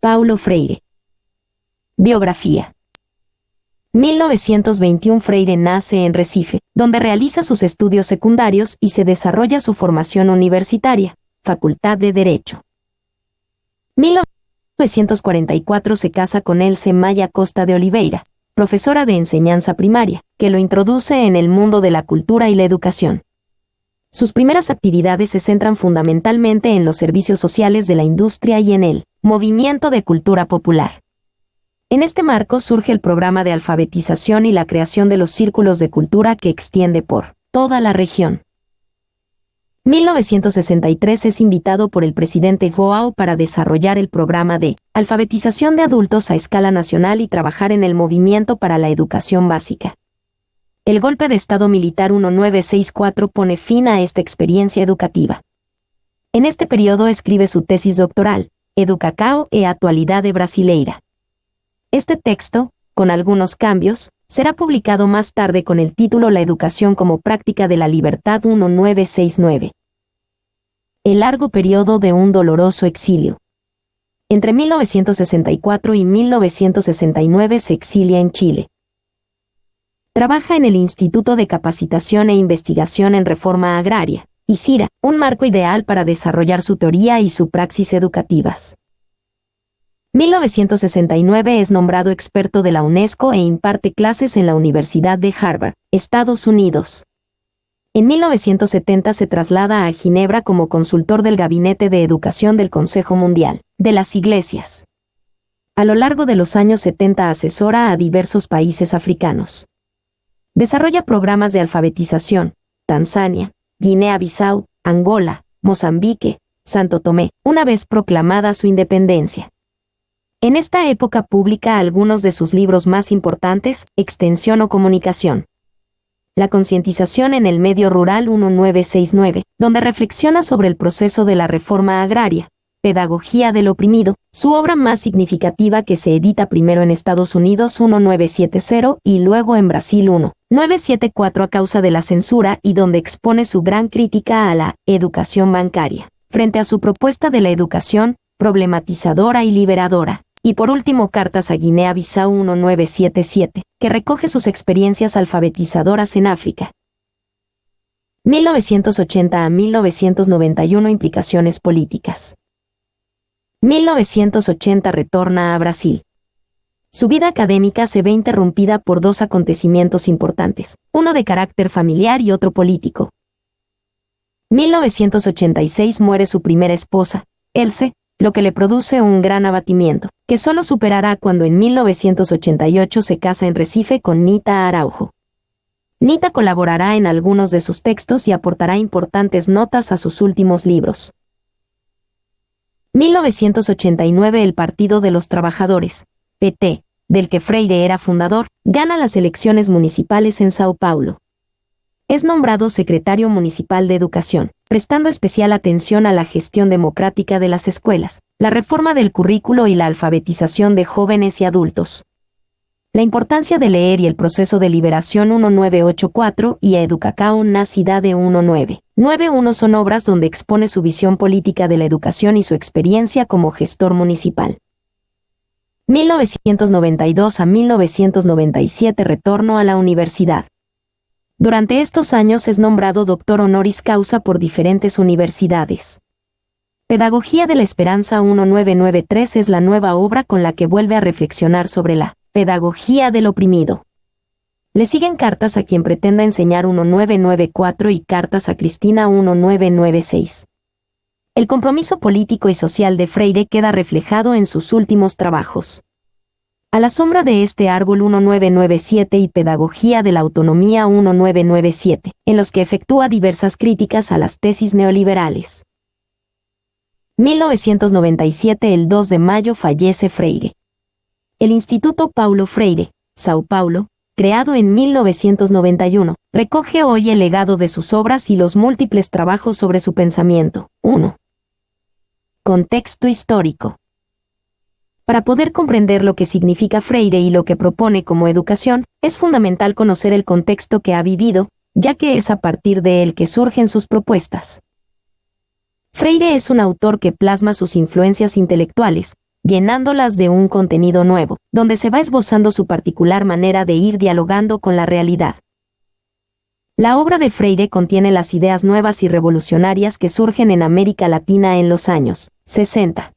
Paulo Freire. Biografía. 1921 Freire nace en Recife, donde realiza sus estudios secundarios y se desarrolla su formación universitaria, Facultad de Derecho. 1944 se casa con Else Maya Costa de Oliveira, profesora de enseñanza primaria, que lo introduce en el mundo de la cultura y la educación. Sus primeras actividades se centran fundamentalmente en los servicios sociales de la industria y en el movimiento de cultura popular. En este marco surge el programa de alfabetización y la creación de los círculos de cultura que extiende por toda la región. 1963 es invitado por el presidente João para desarrollar el programa de alfabetización de adultos a escala nacional y trabajar en el movimiento para la educación básica. El golpe de Estado militar 1964 pone fin a esta experiencia educativa. En este periodo escribe su tesis doctoral, Educacao e Atualidade Brasileira. Este texto, con algunos cambios, será publicado más tarde con el título La educación como práctica de la libertad 1969. El largo periodo de un doloroso exilio. Entre 1964 y 1969 se exilia en Chile. Trabaja en el Instituto de Capacitación e Investigación en Reforma Agraria, ICIRA, un marco ideal para desarrollar su teoría y su praxis educativas. 1969 es nombrado experto de la UNESCO e imparte clases en la Universidad de Harvard, Estados Unidos. En 1970 se traslada a Ginebra como consultor del Gabinete de Educación del Consejo Mundial de las Iglesias. A lo largo de los años 70 asesora a diversos países africanos. Desarrolla programas de alfabetización, Tanzania, Guinea-Bissau, Angola, Mozambique, Santo Tomé, una vez proclamada su independencia. En esta época publica algunos de sus libros más importantes, Extensión o Comunicación. La concientización en el medio rural 1969, donde reflexiona sobre el proceso de la reforma agraria, Pedagogía del oprimido, su obra más significativa que se edita primero en Estados Unidos 1970 y luego en Brasil 1974 a causa de la censura y donde expone su gran crítica a la educación bancaria, frente a su propuesta de la educación problematizadora y liberadora. Y por último Cartas a Guinea-Bissau 1977, que recoge sus experiencias alfabetizadoras en África. 1980 a 1991 Implicaciones políticas. 1980 retorna a Brasil. Su vida académica se ve interrumpida por dos acontecimientos importantes, uno de carácter familiar y otro político. 1986 muere su primera esposa, Else, lo que le produce un gran abatimiento, que solo superará cuando en 1988 se casa en Recife con Nita Araujo. Nita colaborará en algunos de sus textos y aportará importantes notas a sus últimos libros. 1989 El Partido de los Trabajadores, PT, del que Freire era fundador, gana las elecciones municipales en Sao Paulo. Es nombrado secretario municipal de Educación, prestando especial atención a la gestión democrática de las escuelas, la reforma del currículo y la alfabetización de jóvenes y adultos. La importancia de leer y el proceso de liberación 1984 y a Educacao na Cidade 1991 son obras donde expone su visión política de la educación y su experiencia como gestor municipal. 1992 a 1997 retorno a la universidad. Durante estos años es nombrado doctor honoris causa por diferentes universidades. Pedagogía de la Esperanza 1993 es la nueva obra con la que vuelve a reflexionar sobre la pedagogía del oprimido. Le siguen Cartas a quien pretenda enseñar 1994 y Cartas a Cristina 1996. El compromiso político y social de Freire queda reflejado en sus últimos trabajos. A la sombra de este árbol 1997 y Pedagogía de la Autonomía 1997, en los que efectúa diversas críticas a las tesis neoliberales. 1997 El 2 de mayo fallece Freire. El Instituto Paulo Freire, Sao Paulo, creado en 1991, recoge hoy el legado de sus obras y los múltiples trabajos sobre su pensamiento. 1. Contexto histórico. Para poder comprender lo que significa Freire y lo que propone como educación, es fundamental conocer el contexto que ha vivido, ya que es a partir de él que surgen sus propuestas. Freire es un autor que plasma sus influencias intelectuales, llenándolas de un contenido nuevo, donde se va esbozando su particular manera de ir dialogando con la realidad. La obra de Freire contiene las ideas nuevas y revolucionarias que surgen en América Latina en los años 60.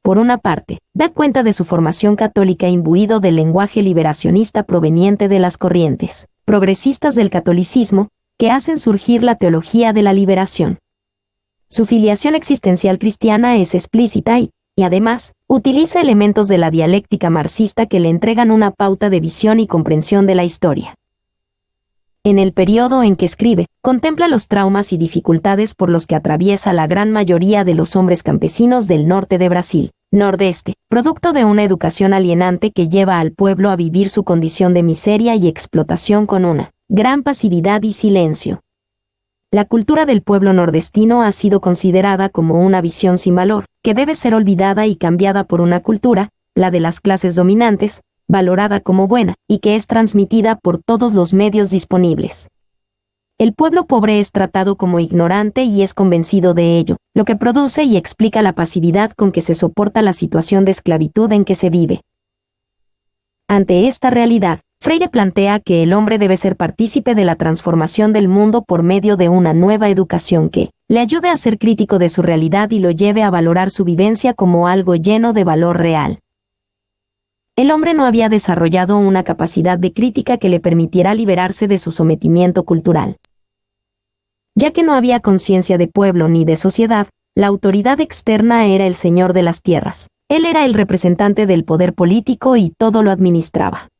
Por una parte, da cuenta de su formación católica imbuido del lenguaje liberacionista proveniente de las corrientes progresistas del catolicismo, que hacen surgir la teología de la liberación. Su filiación existencial cristiana es explícita y, además, utiliza elementos de la dialéctica marxista que le entregan una pauta de visión y comprensión de la historia. En el periodo en que escribe, contempla los traumas y dificultades por los que atraviesa la gran mayoría de los hombres campesinos del norte de Brasil, nordeste, producto de una educación alienante que lleva al pueblo a vivir su condición de miseria y explotación con una gran pasividad y silencio. La cultura del pueblo nordestino ha sido considerada como una visión sin valor, que debe ser olvidada y cambiada por una cultura, la de las clases dominantes, valorada como buena, y que es transmitida por todos los medios disponibles. El pueblo pobre es tratado como ignorante y es convencido de ello, lo que produce y explica la pasividad con que se soporta la situación de esclavitud en que se vive. Ante esta realidad, Freire plantea que el hombre debe ser partícipe de la transformación del mundo por medio de una nueva educación que le ayude a ser crítico de su realidad y lo lleve a valorar su vivencia como algo lleno de valor real. El hombre no había desarrollado una capacidad de crítica que le permitiera liberarse de su sometimiento cultural. Ya que no había conciencia de pueblo ni de sociedad, la autoridad externa era el señor de las tierras. Él era el representante del poder político y todo lo administraba.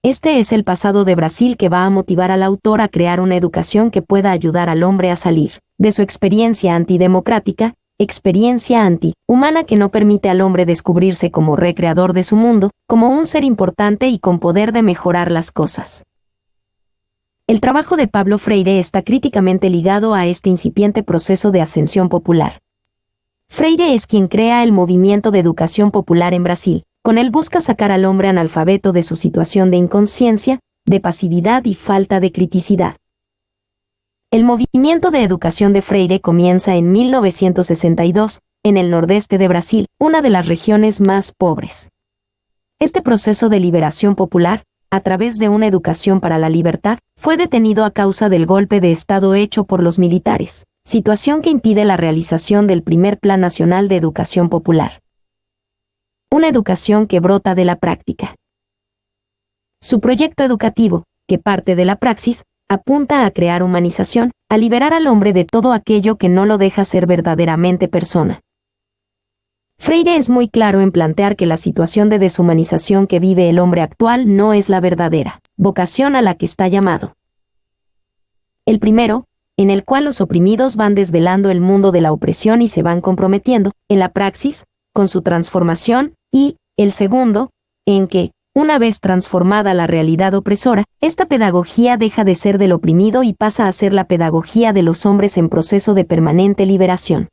Este es el pasado de Brasil que va a motivar al autor a crear una educación que pueda ayudar al hombre a salir de su experiencia antidemocrática, experiencia anti-humana que no permite al hombre descubrirse como recreador de su mundo, como un ser importante y con poder de mejorar las cosas. El trabajo de Pablo Freire está críticamente ligado a este incipiente proceso de ascensión popular. Freire es quien crea el movimiento de educación popular en Brasil. Con él busca sacar al hombre analfabeto de su situación de inconsciencia, de pasividad y falta de criticidad. El movimiento de educación de Freire comienza en 1962, en el nordeste de Brasil, una de las regiones más pobres. Este proceso de liberación popular, a través de una educación para la libertad, fue detenido a causa del golpe de Estado hecho por los militares, situación que impide la realización del primer Plan Nacional de Educación Popular. Una educación que brota de la práctica. Su proyecto educativo, que parte de la praxis, apunta a crear humanización, a liberar al hombre de todo aquello que no lo deja ser verdaderamente persona. Freire es muy claro en plantear que la situación de deshumanización que vive el hombre actual no es la verdadera vocación a la que está llamado. El primero, en el cual los oprimidos van desvelando el mundo de la opresión y se van comprometiendo, en la praxis, con su transformación, y, el segundo, en que, una vez transformada la realidad opresora, esta pedagogía deja de ser del oprimido y pasa a ser la pedagogía de los hombres en proceso de permanente liberación.